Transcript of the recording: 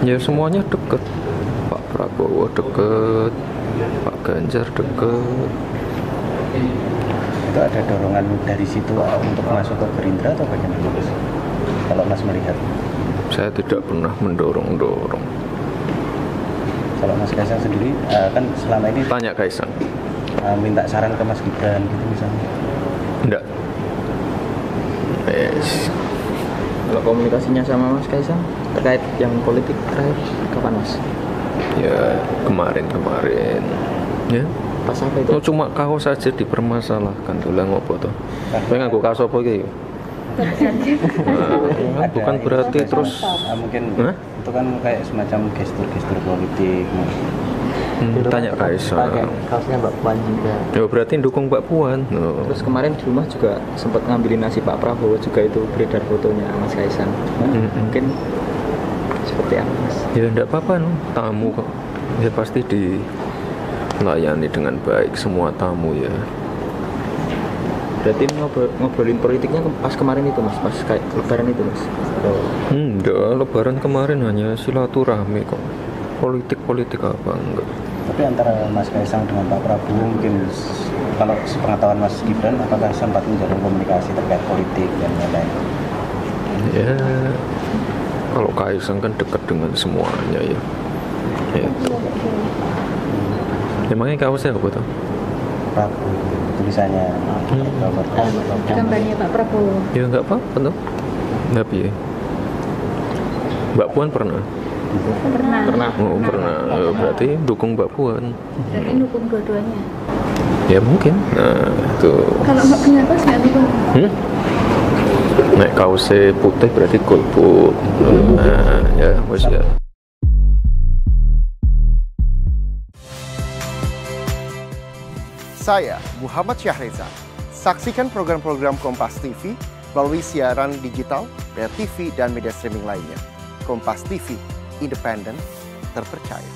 Ya semuanya deket. Pak Prabowo deket, Pak Ganjar deket. Itu ada dorongan dari situ untuk masuk ke Gerindra atau bagaimana Mas? Kalau Mas melihat? Saya tidak pernah mendorong-dorong. Kalau Mas Kaisang sendiri kan selama ini Tanya Kaisang. minta saran ke Mas Gibran gitu misalnya. Enggak. Yes. Kalau komunikasinya sama Mas Kaisang terkait yang politik terakhir kapan Mas? Ya kemarin. Ya. Pas apa itu? Oh, cuma kaos saja dipermasalahkan tuh lah ngopo to. Kowe nganggo kaos apa iki? Nah, bukan berarti terus mungkin Hah? itu kan kayak semacam gestur-gestur politik. tanya Kaisang. Kaosnya Mbak Puan juga. Ya berarti dukung Mbak Puan. Oh. Terus kemarin di rumah juga sempat ngambilin nasi Pak Prabowo juga itu beredar fotonya Mas Kaisang. Mungkin seperti apa Mas? Ya enggak apa-apa no. Tamu kok. Ya pasti dilayani dengan baik semua tamu ya. Berarti ngobrolin politiknya pas kemarin itu Mas, pas kayak lebaran itu Mas? Atau... Enggak, lebaran kemarin hanya silaturahmi kok. Politik apa enggak. Tapi antara Mas Kaisang dengan Pak Prabowo mungkin kalau sepengetahuan Mas Gibran apakah sempat menjalin komunikasi terkait politik dan lain-lain? Ya kalau Kaisang kan dekat dengan semuanya ya. Itu. Emangnya kaosnya apa tuh? Prabowo tulisannya gambarnya Pak Prabowo. Ya enggak apa-apa tuh. Tapi ya. Mbak Puan pernah? Pernah. Oh pernah. Berarti dukung Mbak Puan. Berarti dukung dua-duanya. Ya mungkin. Nah itu. Kalau nggak punya tas nggak dukung. Nek kaosnya putih berarti golput. Nah ya wes ya. Saya Muhammad Syahreza. Saksikan program-program Kompas TV melalui siaran digital, pay TV, dan media streaming lainnya. Kompas TV, independen, terpercaya.